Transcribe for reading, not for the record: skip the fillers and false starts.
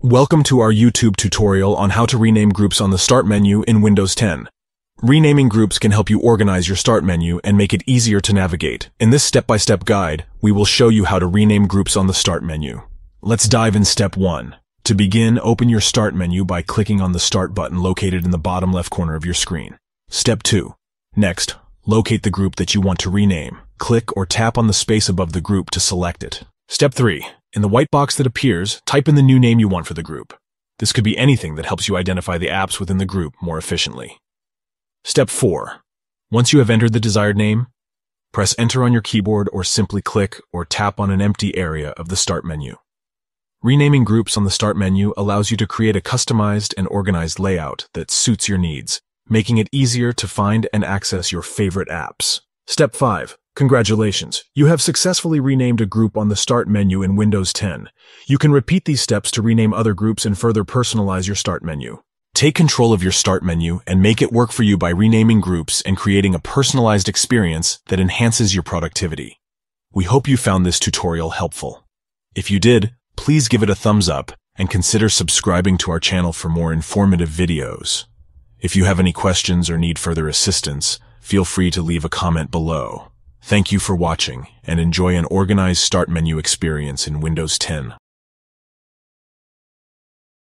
Welcome to our YouTube tutorial on how to rename groups on the Start menu in Windows 10. Renaming groups can help you organize your Start menu and make it easier to navigate. In this step-by-step guide, we will show you how to rename groups on the Start menu. Let's dive in Step 1. To begin, open your Start menu by clicking on the Start button located in the bottom left corner of your screen. Step 2. Next, locate the group that you want to rename. Click or tap on the space above the group to select it. Step 3. In the white box that appears, type in the new name you want for the group. This could be anything that helps you identify the apps within the group more efficiently. Step 4. Once you have entered the desired name, press Enter on your keyboard or simply click or tap on an empty area of the Start menu. Renaming groups on the Start menu allows you to create a customized and organized layout that suits your needs, making it easier to find and access your favorite apps. Step 5. Congratulations, you have successfully renamed a group on the Start menu in Windows 10. You can repeat these steps to rename other groups and further personalize your Start menu. Take control of your Start menu and make it work for you by renaming groups and creating a personalized experience that enhances your productivity. We hope you found this tutorial helpful. If you did, please give it a thumbs up and consider subscribing to our channel for more informative videos. If you have any questions or need further assistance, feel free to leave a comment below. Thank you for watching, and enjoy an organized Start menu experience in Windows 10.